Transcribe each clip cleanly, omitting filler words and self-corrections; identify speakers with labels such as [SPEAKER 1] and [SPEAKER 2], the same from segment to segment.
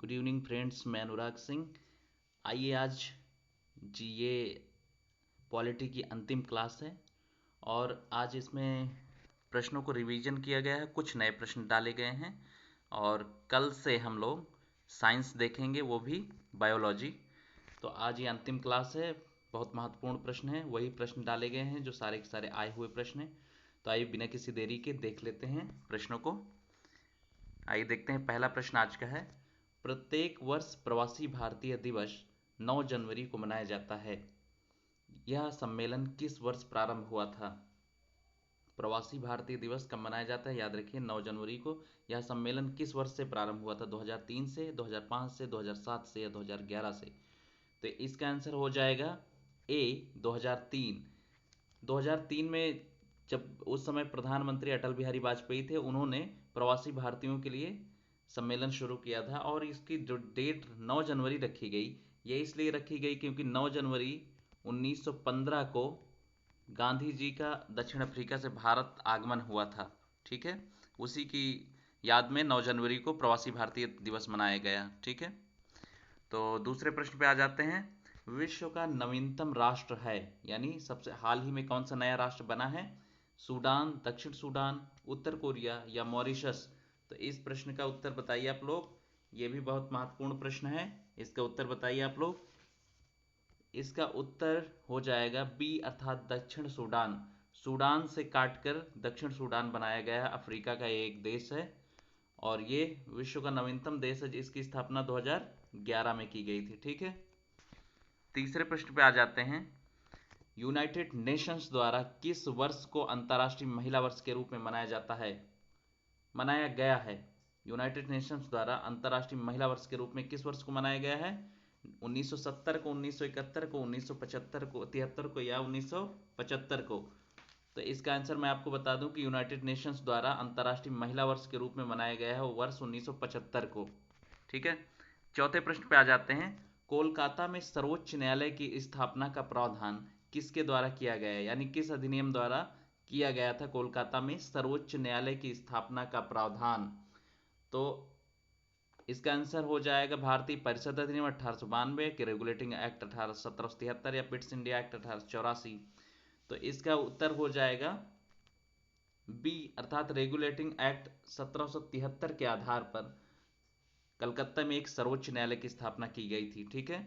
[SPEAKER 1] Good evening friends, मैं अनुराग सिंह। आइए आज जी ये पॉलिटी की अंतिम क्लास है और आज इसमें प्रश्नों को रिवीजन किया गया है, कुछ नए प्रश्न डाले गए हैं और कल से हम लोग साइंस देखेंगे, वो भी बायोलॉजी। तो आज ये अंतिम क्लास है। बहुत महत्वपूर्ण प्रश्न है, वही प्रश्न डाले गए हैं जो सारे के सारे आए हुए प्रश्न हैं। तो आइए बिना किसी देरी के देख लेते हैं प्रश्नों को। आइए देखते हैं, पहला प्रश्न आज का है, प्रत्येक वर्ष प्रवासी भारतीय दिवस 9 जनवरी को मनाया जाता है। यह सम्मेलन किस वर्ष प्रारंभ हुआ था? प्रवासी भारतीय दिवस कब मनाया जाता है? याद रखिए 9 जनवरी को। यह सम्मेलन किस वर्ष से प्रारंभ हुआ था? 2003 से, 2005 से, 2007 से या 2011 से? तो इसका आंसर हो जाएगा ए 2003। 2003 में जब उस समय प्रधानमंत्री अटल बिहारी वाजपेयी थे, उन्होंने प्रवासी भारतीयों के लिए सम्मेलन शुरू किया था और इसकी जो डेट 9 जनवरी रखी गई, ये इसलिए रखी गई क्योंकि 9 जनवरी 1915 को गांधी जी का दक्षिण अफ्रीका से भारत आगमन हुआ था। ठीक है, उसी की याद में 9 जनवरी को प्रवासी भारतीय दिवस मनाया गया। ठीक है, तो दूसरे प्रश्न पे आ जाते हैं। विश्व का नवीनतम राष्ट्र है, यानी सबसे हाल ही में कौन सा नया राष्ट्र बना है? सूडान, दक्षिण सूडान, उत्तर कोरिया या मॉरिशस? तो इस प्रश्न का उत्तर बताइए आप लोग। ये भी बहुत महत्वपूर्ण प्रश्न है, इसका उत्तर बताइए आप लोग। इसका उत्तर हो जाएगा बी, अर्थात दक्षिण सूडान। सूडान से काटकर दक्षिण सूडान बनाया गया है, अफ्रीका का एक देश है और ये विश्व का नवीनतम देश है जिसकी स्थापना 2011 में की गई थी। ठीक है, तीसरे प्रश्न पे आ जाते हैं। यूनाइटेड नेशंस द्वारा किस वर्ष को अंतर्राष्ट्रीय महिला वर्ष के रूप में मनाया गया है? यूनाइटेड नेशंस द्वारा अंतर्राष्ट्रीय महिला वर्ष के रूप में किस वर्ष को मनाया गया है? 1970 को, 1971 को, 1975 को, 73 को या 1975 को? तो इसका आंसर मैं आपको बता दूं कि यूनाइटेड नेशंस द्वारा अंतर्राष्ट्रीय महिला वर्ष के रूप में मनाया गया है वो वर्ष 1975 को। ठीक है, चौथे प्रश्न पे आ जाते हैं। कोलकाता में सर्वोच्च न्यायालय की स्थापना का प्रावधान किसके द्वारा किया गया है, यानी किस अधिनियम द्वारा किया गया था कोलकाता में सर्वोच्च न्यायालय की स्थापना का प्रावधान? तो इसका आंसर हो जाएगा भारतीय परिषद अधिनियम 1892 के, रेगुलेटिंग एक्ट 1773 या पिट्स इंडिया एक्ट 1884। तो इसका उत्तर हो जाएगा बी, अर्थात रेगुलेटिंग एक्ट 1773 के आधार पर कलकत्ता में एक सर्वोच्च न्यायालय की स्थापना की गई थी। ठीक है,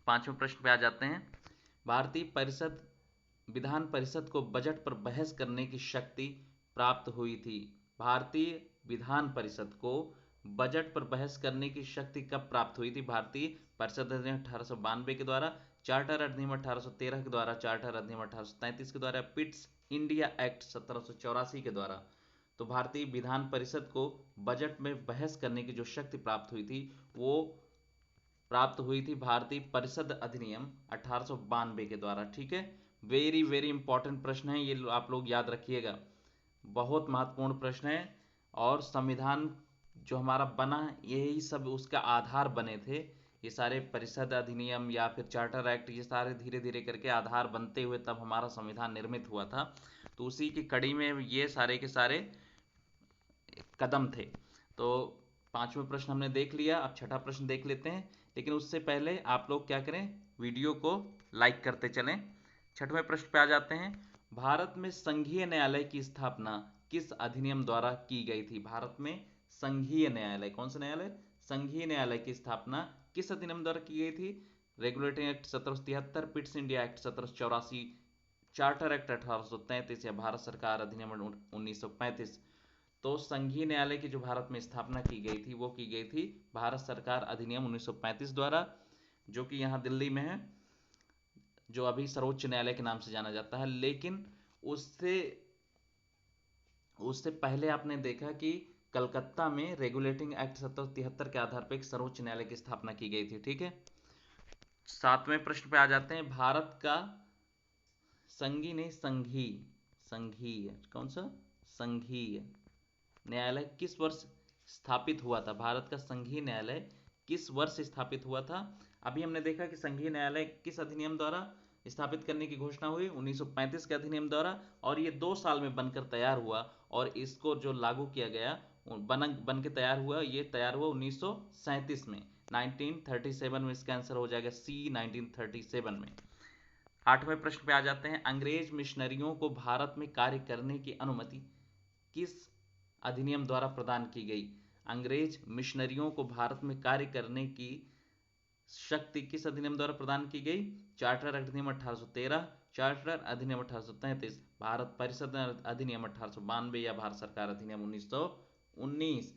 [SPEAKER 1] पांचवें प्रश्न पे आ जाते हैं। भारतीय विधान परिषद को बजट पर बहस करने की शक्ति प्राप्त हुई थी। भारतीय विधान परिषद को बजट पर बहस करने की शक्ति कब प्राप्त हुई थी? भारतीय परिषद अधिनियम 1892 के द्वारा, चार्टर अधिनियम 1813 के द्वारा, चार्टर अधिनियम 1833 के द्वारा, पिट्स इंडिया एक्ट 1784 के द्वारा। तो भारतीय विधान परिषद को बजट में बहस करने की जो शक्ति प्राप्त हुई थी वो प्राप्त हुई थी भारतीय परिषद अधिनियम 1892 के द्वारा। ठीक है, वेरी वेरी इंपॉर्टेंट प्रश्न है ये, आप लोग याद रखिएगा, बहुत महत्वपूर्ण प्रश्न है। और संविधान जो हमारा बना, यही सब उसका आधार बने थे। ये सारे परिषद अधिनियम या फिर चार्टर एक्ट, ये सारे धीरे धीरे करके आधार बनते हुए तब हमारा संविधान निर्मित हुआ था। तो उसी की कड़ी में ये सारे के सारे कदम थे। तो पांचवें प्रश्न हमने देख लिया, अब छठा प्रश्न देख लेते हैं। लेकिन उससे पहले आप लोग क्या करें, वीडियो को लाइक करते चलें। छठवें प्रश्न पे आ जाते हैं। भारत में संघीय न्यायालय की स्थापना किस अधिनियम द्वारा की गई थी? भारत में संघीय न्यायालय, कौन सा न्यायालय? संघीय न्यायालय की स्थापना किस अधिनियम द्वारा की गई थी? Regulating act 1773, Pitt's India act 1784, charter act 1833 या भारत सरकार अधिनियम 1935। तो संघीय न्यायालय की जो भारत में स्थापना की गई थी वो की गई थी भारत सरकार अधिनियम 1935 द्वारा, जो कि यहाँ दिल्ली में है, जो अभी सर्वोच्च न्यायालय के नाम से जाना जाता है। लेकिन उससे उससे पहले आपने देखा कि कलकत्ता में रेगुलेटिंग एक्ट 1773 के आधार पर एक सर्वोच्च न्यायालय की स्थापना की गई थी। ठीक है, सातवें प्रश्न पे आ जाते हैं। भारत का संघीय कौन सा संघीय न्यायालय किस वर्ष स्थापित हुआ था? भारत का संघीय न्यायालय किस वर्ष स्थापित हुआ था? अभी हमने देखा कि संघीय न्यायालय किस अधिनियम द्वारा स्थापित करने की घोषणा हुई? 1935 के अधिनियम द्वारा, और ये 2 साल में बनकर तैयार हुआ और इसको जो लागू किया गया बन के तैयार हुआ, ये तैयार हुआ 1937 में, 1937 में। इसका आंसर हो जाएगा सी, 1937 में। 8वें प्रश्न पे आ जाते हैं। अंग्रेज मिशनरियों को भारत में कार्य करने की अनुमति किस अधिनियम द्वारा प्रदान की गई? अंग्रेज मिशनरियों को भारत में कार्य करने की शक्ति किस अधिनियम द्वारा प्रदान की गई? चार्टर अधिनियम 1813, चार्टर अधिनियम 1833, भारत परिषद अधिनियम 1892 या भारत सरकार अधिनियम 1919।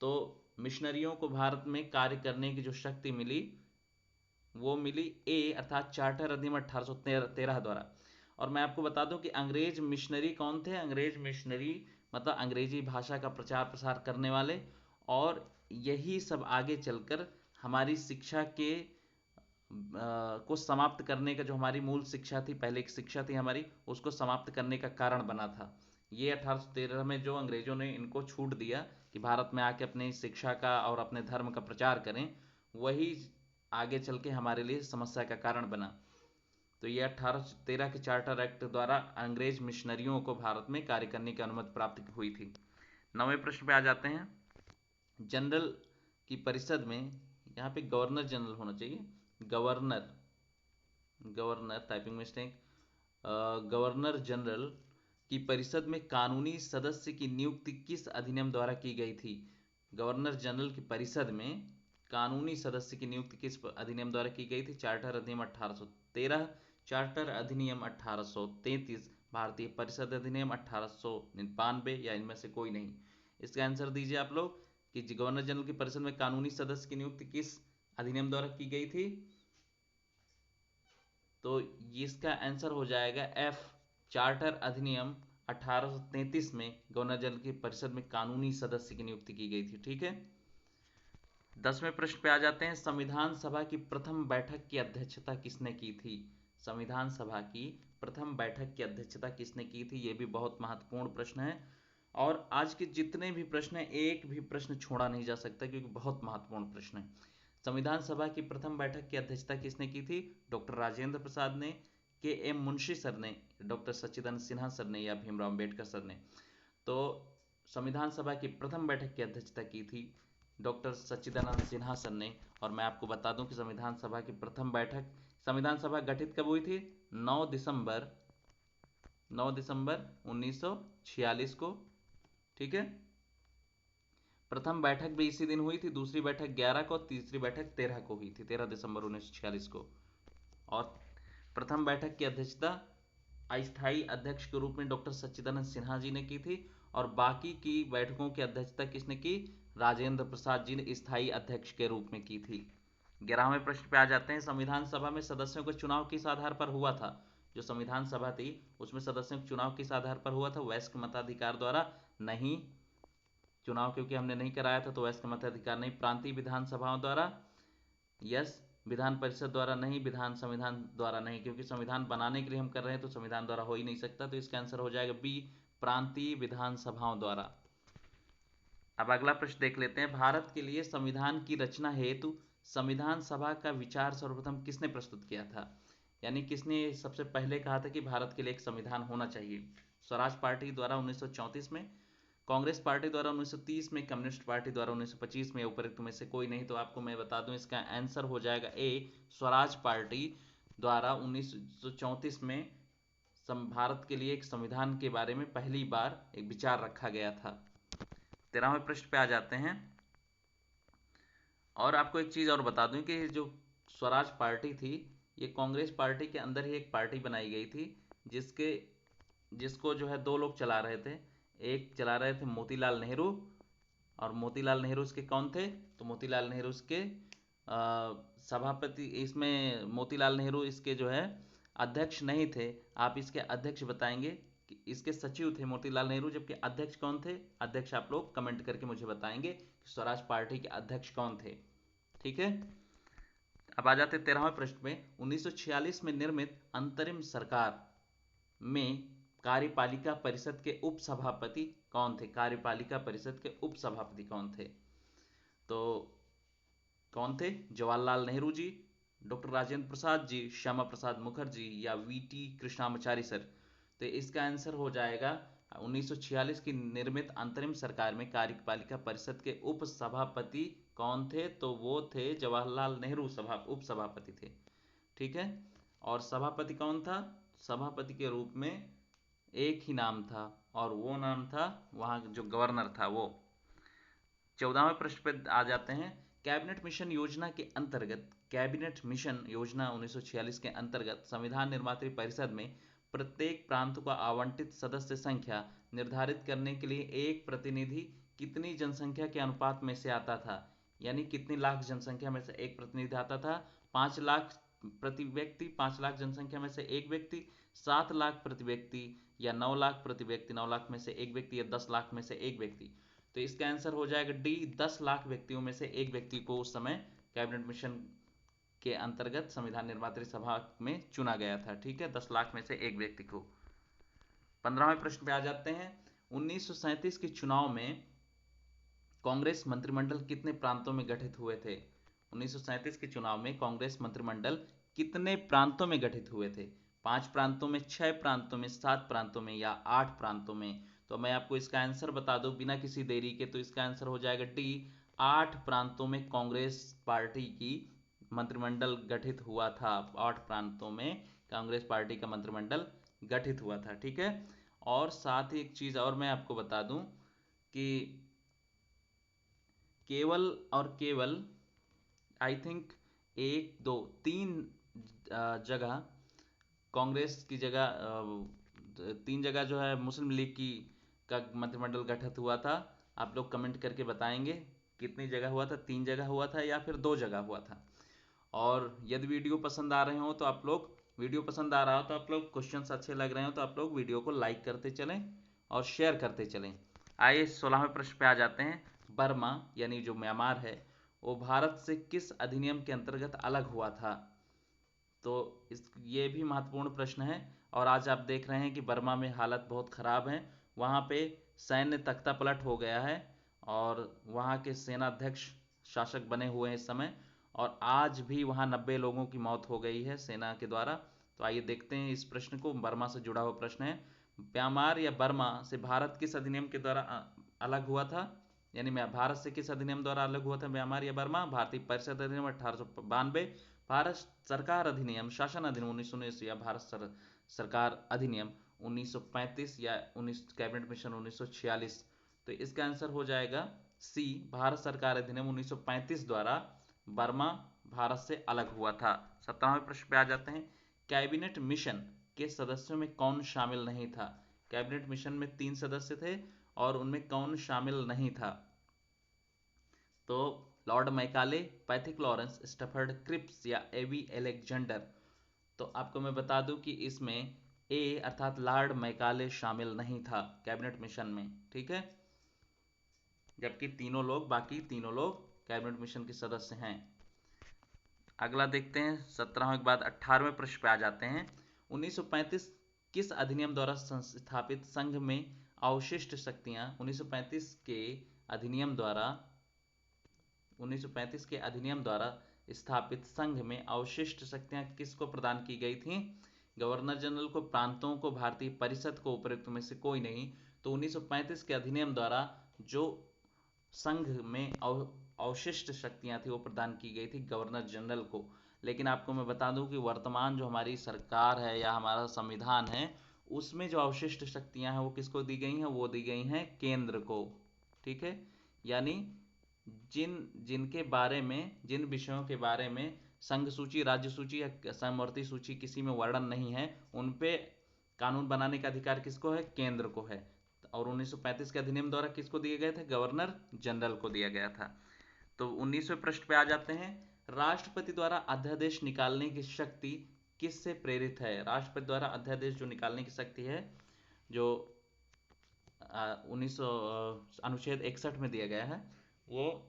[SPEAKER 1] तो मिशनरियों को भारत में कार्य करने की जो शक्ति मिली वो मिली ए, अर्थात चार्टर अधिनियम 1813 द्वारा। और मैं आपको बता दूं कि अंग्रेज मिशनरी कौन थे? अंग्रेज मिशनरी मतलब अंग्रेजी भाषा का प्रचार प्रसार करने वाले, और यही सब आगे चलकर हमारी शिक्षा के को समाप्त करने का, जो हमारी मूल शिक्षा थी, पहले की शिक्षा थी हमारी, उसको समाप्त करने का कारण बना था। ये 1813 में जो अंग्रेजों ने इनको छूट दिया कि भारत में आके अपनी शिक्षा का और अपने धर्म का प्रचार करें, वही आगे चल के हमारे लिए समस्या का कारण बना। तो ये 1813 के चार्टर एक्ट द्वारा अंग्रेज मिशनरियों को भारत में कार्य करने की अनुमति प्राप्त हुई थी। 9वें प्रश्न पे आ जाते हैं। जनरल की परिषद में, यहाँ पे गवर्नर जनरल होना चाहिए, governor typing mistake, governor general की परिषद में कानूनी सदस्य की नियुक्ति किस अधिनियम द्वारा की गई थी? गवर्नर जनरल की परिषद में कानूनी सदस्य की नियुक्ति किस अधिनियम द्वारा की गई थी? चार्टर अधिनियम 1813, चार्टर अधिनियम 1833, भारतीय परिषद अधिनियम 1899 या इनमें से कोई नहीं। इसका आंसर दीजिए आप लोग कि गवर्नर जनरल की परिषद में कानूनी सदस्य की नियुक्ति किस अधिनियम द्वारा की गई थी? तो इसका आंसर हो जाएगा एफ, चार्टर अधिनियम 1833 में गवर्नर जनरल की परिषद में कानूनी सदस्य की नियुक्ति की गई थी। ठीक है। 10वें प्रश्न पे आ जाते हैं। संविधान सभा की प्रथम बैठक की अध्यक्षता किसने की थी? संविधान सभा की प्रथम बैठक की अध्यक्षता किसने की थी? ये भी बहुत महत्वपूर्ण प्रश्न है, और आज के जितने भी प्रश्न हैं एक भी प्रश्न छोड़ा नहीं जा सकता, क्योंकि बहुत महत्वपूर्ण प्रश्न है। संविधान सभा की प्रथम बैठक की अध्यक्षता किसने की थी? डॉक्टर राजेंद्र प्रसाद ने, के एम मुंशी सर ने, डॉक्टर सच्चिदानंद सिन्हा सर ने, या भीमराव अम्बेडकर सर ने? तो संविधान सभा की प्रथम बैठक की अध्यक्षता की थी डॉक्टर सच्चिदानंद सिन्हा सर ने। और मैं आपको बता दूं कि संविधान सभा की प्रथम बैठक, संविधान सभा गठित कब हुई थी? 9 दिसंबर 1946 को। ठीक है। प्रथम बैठक भी इसी दिन हुई थी, दूसरी बैठक 11 को, तीसरी बैठक 13 को हुई थी, 13 दिसंबर 1946 को। और प्रथम बैठक की अध्यक्षता अस्थायी अध्यक्ष के रूप में डॉक्टर सच्चिदानंद सिन्हा जी ने की थी, और बाकी की बैठकों की अध्यक्षता किसने की? राजेंद्र प्रसाद जी ने स्थायी अध्यक्ष के रूप में की थी। 11वें प्रश्न पे आ जाते हैं। संविधान सभा में सदस्यों का चुनाव किस आधार पर हुआ था? जो संविधान सभा थी उसमें सदस्यों का चुनाव किस आधार पर हुआ था? वयस्क मताधिकार द्वारा नहीं, चुनाव क्योंकि हमने नहीं कराया था तो वयस्क मताधिकार नहीं। प्रांतीय विधानसभाओं द्वारा यस, विधान परिषद द्वारा नहीं, विधान संविधान द्वारा नहीं, क्योंकि संविधान बनाने के लिए हम कर रहे हैं तो संविधान द्वारा हो ही नहीं सकता। तो इसका आंसर हो जाएगा बी, प्रांतीय विधानसभाओं द्वारा। अब अगला प्रश्न देख लेते हैं। भारत के लिए संविधान की रचना हेतु संविधान सभा का विचार सर्वप्रथम किसने प्रस्तुत किया था? यानी किसने सबसे पहले कहा था कि भारत के लिए एक संविधान होना चाहिए? स्वराज पार्टी द्वारा 1934 में, कांग्रेस पार्टी द्वारा 1930 में, कम्युनिस्ट पार्टी द्वारा 1925 में, उपरोक्त में से कोई नहीं। तो आपको मैं बता दूं इसका आंसर हो जाएगा ए, स्वराज पार्टी द्वारा 1934 में भारत के लिए एक संविधान के बारे में पहली बार एक विचार रखा गया था। 13वें प्रश्न पे आ जाते हैं। और आपको एक चीज और बता दूं कि जो स्वराज पार्टी थी ये कांग्रेस पार्टी के अंदर ही एक पार्टी बनाई गई थी, जिसको जो है दो लोग चला रहे थे। एक चला रहे थे मोतीलाल नेहरू, और मोतीलाल नेहरू इसके कौन थे? तो मोतीलाल नेहरू इसके सभापति, इसमें मोतीलाल नेहरू इसके जो है अध्यक्ष नहीं थे। आप इसके अध्यक्ष बताएंगे कि इसके सचिव थे मोतीलाल नेहरू, जबकि अध्यक्ष कौन थे? अध्यक्ष आप लोग कमेंट करके मुझे बताएंगे कि स्वराज पार्टी के अध्यक्ष कौन थे। ठीक है। अब आ जाते 13वें प्रश्न में। 1946 में निर्मित अंतरिम सरकार में कार्यपालिका परिषद के उपसभापति कौन थे? कार्यपालिका परिषद के उपसभापति कौन थे? तो कौन थे? जवाहरलाल नेहरू जी, डॉक्टर राजेंद्र प्रसाद जी, श्यामा प्रसाद मुखर्जी, या वीटी कृष्णामाचारी सर? तो इसका आंसर हो जाएगा 1946 की निर्मित अंतरिम सरकार में कार्यपालिका परिषद के उप सभापति कौन थे? तो वो थे जवाहरलाल नेहरू उप सभापति थे। ठीक है, और सभापति कौन था? सभापति के रूप में एक ही नाम था, और वो नाम था वहाँ जो गवर्नर था वो। 14वें प्रश्न पे आ जाते हैं। कैबिनेट मिशन योजना के अंतर्गत, कैबिनेट मिशन योजना 1946 के अंतर्गत संविधान निर्मात्री परिषद में प्रत्येक प्रांत को आवंटित सदस्य संख्या निर्धारित करने के लिए एक प्रतिनिधि कितनी जनसंख्या के अनुपात में से आता था? यानी कितनी लाख जनसंख्या में से एक प्रतिनिधि आता था? 5 लाख प्रति व्यक्ति, 5 लाख जनसंख्या में से एक व्यक्ति, 7 लाख प्रति व्यक्ति, या 9 लाख प्रति व्यक्ति, 9 लाख में से एक व्यक्ति, या 10 लाख में से एक व्यक्ति। तो इसका आंसर हो जाएगा डी, 10 लाख व्यक्तियों में से एक व्यक्ति को उस समय कैबिनेट मिशन के अंतर्गत संविधान निर्मात्री सभा में चुना गया था। ठीक है, 10 लाख में से एक व्यक्ति को। 15वें प्रश्न पे आ जाते हैं। 1937 के चुनाव में कांग्रेस मंत्रिमंडल कितने प्रांतों में गठित हुए थे? 1937 के चुनाव में कांग्रेस मंत्रिमंडल कितने प्रांतों में गठित हुए थे? 5 प्रांतों में, 6 प्रांतों में, 7 प्रांतों में, या 8 प्रांतों में? तो मैं आपको इसका आंसर बता दूं बिना किसी देरी के, तो इसका आंसर हो जाएगा डी, 8 प्रांतों में कांग्रेस पार्टी की मंत्रिमंडल गठित हुआ था। 8 प्रांतों में कांग्रेस पार्टी का मंत्रिमंडल गठित हुआ था। ठीक है, और साथ ही एक चीज और मैं आपको बता दूं कि केवल और केवल आई थिंक 1, 2, 3 जगह कांग्रेस की जगह, 3 जगह जो है मुस्लिम लीग की का मंत्रिमंडल गठित हुआ था। आप लोग कमेंट करके बताएंगे कितनी जगह हुआ था, 3 जगह हुआ था या फिर 2 जगह हुआ था। और यदि वीडियो पसंद आ रहे हो तो आप लोग, वीडियो पसंद आ रहा हो तो आप लोग, क्वेश्चंस अच्छे लग रहे हो तो आप लोग वीडियो को लाइक करते चलें और शेयर करते चलें। आइए 16वें प्रश्न पे आ जाते हैं। बर्मा यानी जो म्यांमार है, वो भारत से किस अधिनियम के अंतर्गत अलग हुआ था? तो ये भी महत्वपूर्ण प्रश्न है। और आज आप देख रहे हैं कि बर्मा में हालत बहुत ख़राब है। वहाँ पे सैन्य तख्ता पलट हो गया है और वहाँ के सेनाध्यक्ष शासक बने हुए हैं इस समय, और आज भी वहाँ 90 लोगों की मौत हो गई है सेना के द्वारा। तो आइए देखते हैं इस प्रश्न को। बर्मा से जुड़ा हुआ प्रश्न है। म्यांमार या बर्मा से भारत किस अधिनियम के द्वारा अलग हुआ था? यानी मैं भारत से किस अधिनियम द्वारा अलग हुआ था म्यांमार या बर्मा? भारतीय परिषद अधिनियम 1892, भारत सरकार अधिनियम, शासन अधिनियम 1919, या भारत सरकार अधिनियम 1935, या 19 कैबिनेट मिशन 1946। तो इसका आंसर हो जाएगा सी, भारत सरकार अधिनियम 1935 द्वारा बर्मा भारत से अलग हुआ था। 17वें प्रश्न पे आ जाते हैं। कैबिनेट मिशन के सदस्यों में कौन शामिल नहीं था? कैबिनेट मिशन में 3 सदस्य थे और उनमें कौन शामिल नहीं था? तो Lord Macaulay, Pethick Lawrence, Stafford Cripps, या एवी एलेक्जेंडर। तो आपको मैं बता दूं कि इसमें ए अर्थात लॉर्ड मैकाले शामिल नहीं था कैबिनेट मिशन में। ठीक है, जबकि बाकी तीनों लोग कैबिनेट मिशन के सदस्य हैं। अगला देखते हैं 17वें के बाद 18वें प्रश्न पे आ जाते हैं। 1935 किस अधिनियम द्वारा संस्थापित संघ में अवशिष्ट शक्तियां 1935 के अधिनियम द्वारा 1935 के अधिनियम द्वारा स्थापित संघ में अवशिष्ट शक्तियां किसको प्रदान की गई थी? गवर्नर जनरल को, प्रांतों को, भारतीय परिषद को, उपरोक्त में से कोई नहीं। तो 1935 के अधिनियम द्वारा जो संघ में अवशिष्ट शक्तियां थी वो प्रदान की गई थी गवर्नर जनरल को। लेकिन आपको मैं बता दूं कि वर्तमान जो हमारी सरकार है या हमारा संविधान है, उसमें जो अवशिष्ट शक्तियां हैं वो किसको दी गई हैं? वो दी गई हैं केंद्र को। ठीक है, यानी जिनके बारे में, जिन विषयों के बारे में संघ सूची, राज्य सूची या समवर्ती सूची किसी में वर्णन नहीं है, उन पे कानून बनाने का अधिकार किसको है? केंद्र को है। और 1935 के अधिनियम द्वारा किसको दिए गए थे? गवर्नर जनरल को दिया गया था। तो 19वें प्रश्न पे आ जाते हैं। राष्ट्रपति द्वारा अध्यादेश निकालने की शक्ति किससे प्रेरित है? राष्ट्रपति द्वारा अध्यादेश जो निकालने की शक्ति है, जो 1900 अनुच्छेद 61 में दिया गया है, वो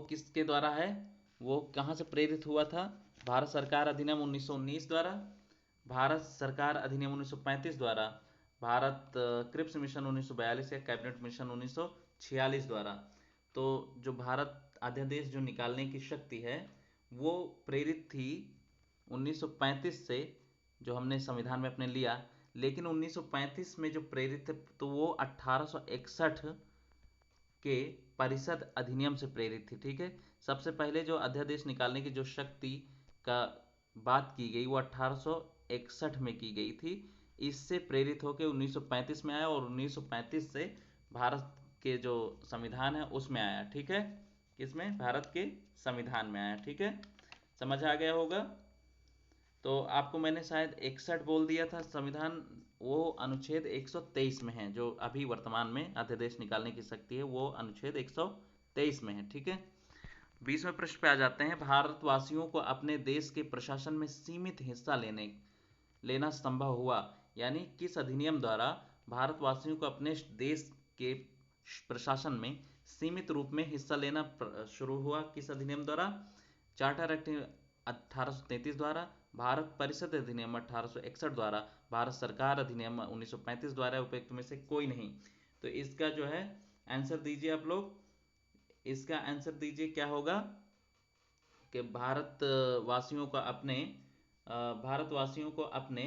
[SPEAKER 1] किसके द्वारा है? वो कहाँ से प्रेरित हुआ था? भारत सरकार अधिनियम 1919 द्वारा, भारत सरकार अधिनियम 1935 द्वारा, भारत क्रिप्स मिशन 1942, या कैबिनेट मिशन 1946 द्वारा। तो जो भारत अध्यादेश जो निकालने की शक्ति है वो प्रेरित थी 1935 से, जो हमने संविधान में अपने लिया। लेकिन 1935 में जो प्रेरित थे तो वो 1861 के परिषद अधिनियम से प्रेरित थी। ठीक है, सबसे पहले जो अध्यादेश निकालने की जो शक्ति का बात की गई वो 1861 में की गई थी। इससे प्रेरित होकर 1935 में आया और 1935 से भारत के जो संविधान है उसमें आया। ठीक है, किसमें? भारत के संविधान में आया। ठीक है, समझ आ गया होगा। तो आपको मैंने शायद 61 बोल दिया था संविधान, वो अनुच्छेद 123 में है। जो अभी वर्तमान में अध्यादेश निकालने की शक्ति है वो अनुच्छेद 123 में है। ठीक है, 20वें प्रश्न पे आ जाते हैं। भारतवासियों को अपने देश के प्रशासन में सीमित हिस्सा लेना संभव हुआ, यानी किस अधिनियम द्वारा भारतवासियों को अपने देश के प्रशासन में सीमित रूप में हिस्सा लेना शुरू हुआ? किस अधिनियम द्वारा? चार्टर एक्ट 1833 द्वारा, भारत परिषद अधिनियम 1861 द्वारा, भारत सरकार अधिनियम 1935 द्वारा, उपयुक्त में से कोई नहीं। तो इसका जो है आंसर दीजिए आप लोग। इसका आंसर दीजिए क्या होगा कि भारतवासियों को अपने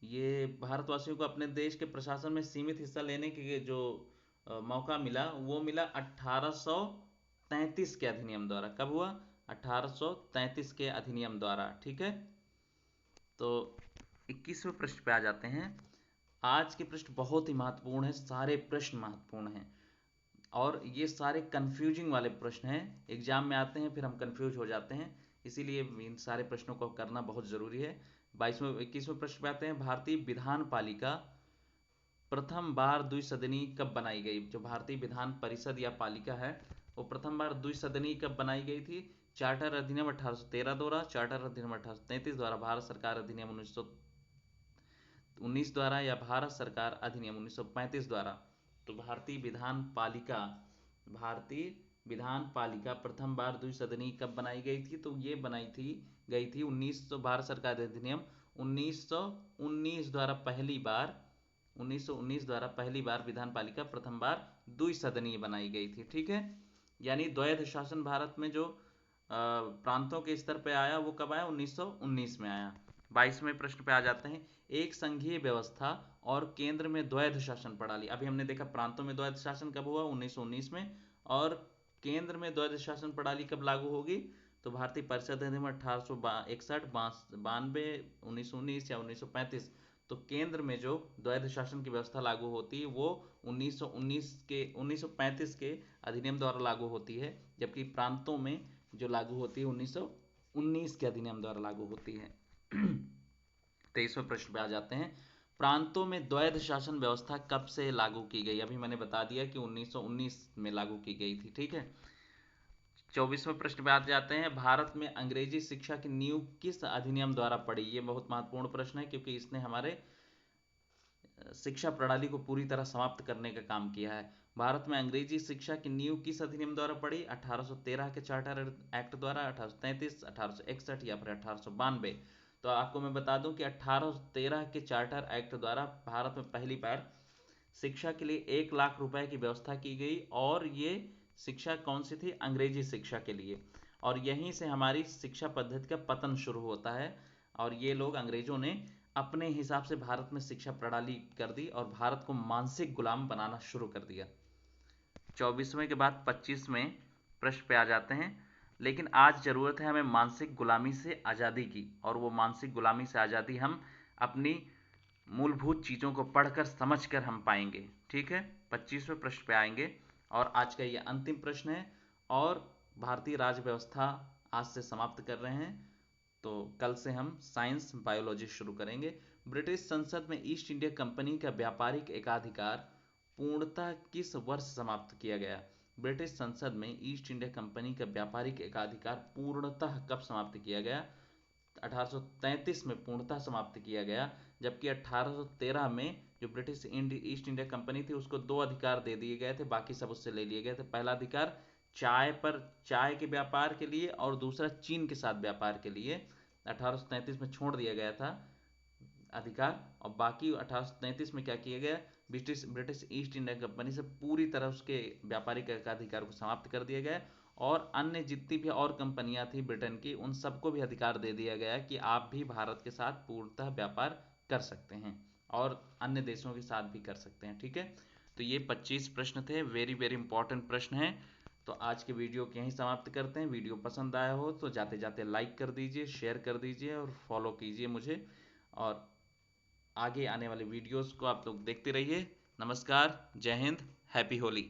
[SPEAKER 1] ये भारतवासियों को अपने देश के प्रशासन में सीमित हिस्सा लेने के जो मौका मिला वो मिला 1833 के अधिनियम द्वारा। कब हुआ? 1833 के अधिनियम द्वारा। ठीक है, तो 21वें प्रश्न पे आ जाते हैं। आज के प्रश्न बहुत ही महत्वपूर्ण है, सारे प्रश्न महत्वपूर्ण हैं और ये सारे कंफ्यूजिंग वाले प्रश्न हैं। एग्जाम में आते हैं फिर हम कंफ्यूज हो जाते हैं, इसीलिए इन सारे प्रश्नों को करना बहुत ज़रूरी है। 21वें प्रश्न पे आते हैं। भारतीय विधान पालिका प्रथम बार द्विसदनी कब बनाई गई? जो भारतीय विधान परिषद या पालिका है वो प्रथम बार द्विसदनी कब बनाई गई थी? चार्टर अधिनियम 1813 द्वारा, चार्टर अधिनियम 1833 द्वारा, भारत सरकार अधिनियम 1919 द्वारा या भारत सरकार अधिनियम 1935 द्वारा। तो भारतीय विधान पालिका प्रथम बार द्विसदनी कब बनाई गई थी? तो ये गई थी 1900 भारत सरकार अधिनियम 1919 द्वारा पहली बार विधान पालिका प्रथम बार द्विसदनीय बनाई गई थी। ठीक है, यानी द्वैध शासन भारत में जो प्रांतों के स्तर पे आया वो कब आया? 1919 में आया। 22वें प्रश्न पे आ जाते हैं। एक संघीय व्यवस्था और केंद्र में द्वैध शासन प्रणाली। अभी हमने देखा प्रांतों में द्वैध शासन कब हुआ? 1919 में। और केंद्र में द्वैध शासन प्रणाली कब लागू होगी? तो भारतीय परिषद अधिनियम 1861, 92, 1919 या 1935। तो केंद्र में जो द्वैध शासन की व्यवस्था लागू होती है वो 1935 के अधिनियम द्वारा लागू होती है, जबकि प्रांतों में जो लागू होती है 1919 के अधिनियम द्वारा लागू होती है। 23वें प्रश्न पे आ जाते हैं। प्रांतों में द्वैध शासन व्यवस्था कब से लागू की गई? अभी मैंने बता दिया कि 1919 में लागू की गई थी। ठीक है, 24वें प्रश्न पे आ जाते हैं। भारत में अंग्रेजी शिक्षा की नींव किस अधिनियम द्वारा पड़ी? ये बहुत महत्वपूर्ण प्रश्न है क्योंकि इसने हमारे शिक्षा प्रणाली को पूरी तरह समाप्त करने का काम किया है। भारत में अंग्रेजी शिक्षा की नींव किस अधिनियम द्वारा पड़ी? 1813 के चार्टर एक्ट द्वारा, 1833, 1861 या फिर 1892। तो आपको मैं बता दूं कि 1813 के चार्टर एक्ट द्वारा भारत में पहली बार शिक्षा के लिए 1 लाख रुपए की व्यवस्था की गई और ये शिक्षा कौन सी थी? अंग्रेजी शिक्षा के लिए। और यहीं से हमारी शिक्षा पद्धति का पतन शुरू होता है और ये लोग अंग्रेजों ने अपने हिसाब से भारत में शिक्षा प्रणाली कर दी और भारत को मानसिक गुलाम बनाना शुरू कर दिया। 24वें के बाद 25वें प्रश्न पे आ जाते हैं। लेकिन आज ज़रूरत है हमें मानसिक गुलामी से आज़ादी की, और वो मानसिक गुलामी से आज़ादी हम अपनी मूलभूत चीज़ों को पढ़कर समझकर हम पाएंगे। ठीक है, 25वें प्रश्न पे आएंगे और आज का ये अंतिम प्रश्न है और भारतीय राज्य व्यवस्था आज से समाप्त कर रहे हैं। तो कल से हम साइंस बायोलॉजी शुरू करेंगे। ब्रिटिश संसद में ईस्ट इंडिया कंपनी का व्यापारिक एकाधिकार पूर्णतः किस वर्ष समाप्त किया गया? ब्रिटिश संसद में ईस्ट इंडिया कंपनी का व्यापारिक एकाधिकार पूर्णतः कब समाप्त किया गया? 1833 में पूर्णतः समाप्त किया गया, जबकि 1813 में जो ब्रिटिश ईस्ट इंडिया कंपनी थी उसको 2 अधिकार दे दिए गए थे, बाकी सब उससे ले लिए गए थे। पहला अधिकार चाय के व्यापार के लिए और दूसरा चीन के साथ व्यापार के लिए 1833 में छोड़ दिया गया था अधिकार, और बाकी 1833 में क्या किया गया? ब्रिटिश ईस्ट इंडिया कंपनी से पूरी तरह उसके व्यापारिक एकाधिकार को समाप्त कर दिया गया और अन्य जितनी भी और कंपनियां थी ब्रिटेन की, उन सबको भी अधिकार दे दिया गया कि आप भी भारत के साथ पूर्णतः व्यापार कर सकते हैं और अन्य देशों के साथ भी कर सकते हैं। ठीक है, तो ये 25 प्रश्न थे, वेरी वेरी इंपॉर्टेंट प्रश्न हैं। तो आज के वीडियो को यहीं समाप्त करते हैं। वीडियो पसंद आया हो तो जाते जाते लाइक कर दीजिए, शेयर कर दीजिए और फॉलो कीजिए मुझे, और आगे आने वाले वीडियोस को आप लोग देखते रहिए। नमस्कार, जय हिंद, हैप्पी होली।